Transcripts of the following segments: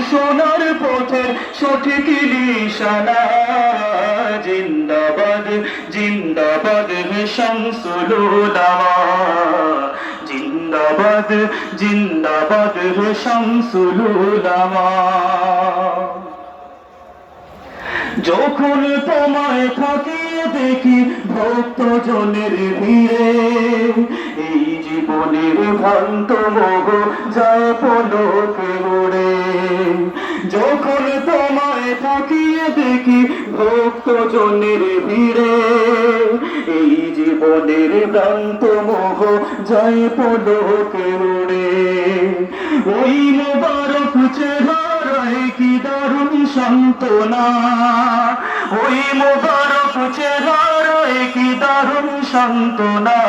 সোনার পথের সঠিক নিশানা। জিন্দাবাদ জিন্দাবাদ হে শামসুল উলামা, জিন্দাবাদ জিন্দাবাদ হে শামসুল উলামা। যখন তোমায় থাকিয়ে দেখি ভক্তজনের ভিড়ে, এই জীবনের ভ্রান্ত মোহ যায় পলকে উড়ে। যখন তোমায় থাকিয়ে দেখি ভক্তজনের ভিড়ে, এই জীবনের ভ্রান্ত মোহ যায় পলকে উড়ে। ওই মোবারক চেহারায় কি দারুণ সান্ত্বনা, ওই মোবারক চেহারায় কি দারুণ সান্ত্বনা।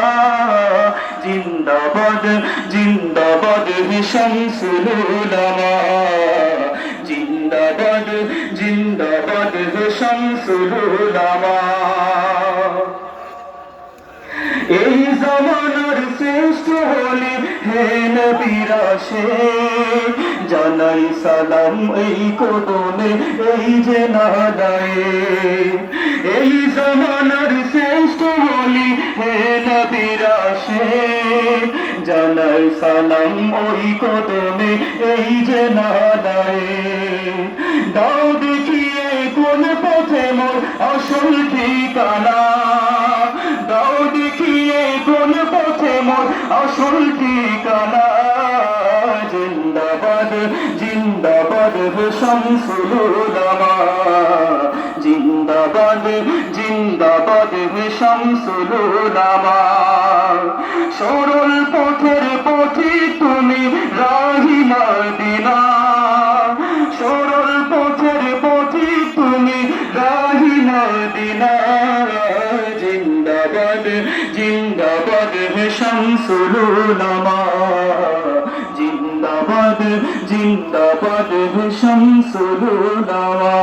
জিন্দাবাদ জিন্দাবাদ হে শামসুল উলামা, জিন্দাবাদ জিন্দাবাদ হে শামসুল উলামা। এই জামানার শ্রেষ্ঠ হলে হে নবীর আশিক, জানাই সালাম এই কদমে এই যে নাদায়ে। এই জামানার শ্রেষ্ঠ হলে হে নবীর আশিক, জানাই সালাম ওই কদমে এই যে নাদায়ে। দাও দেখিয়ে কোন পথে মোর আসল ঠিকানা, দাও দেখিয়ে কোন পথে মোর আসল ঠিকানা। জিন্দাবাদ জিন্দাবাদ হে শামসুল উলামা, জিন্দাবাদ জিন্দাবাদ হে শামসুল উলামা। সরল পথের পথিক তুমি রাহি মদিনা, সরল পথের পথিক তুমি রাহি মদিনা। জিন্দাবাদ জিন্দাবাদ হে শামসুল উলামা, জিন্দাবাদ জিন্দাবাদ হে শামসুল উলামা।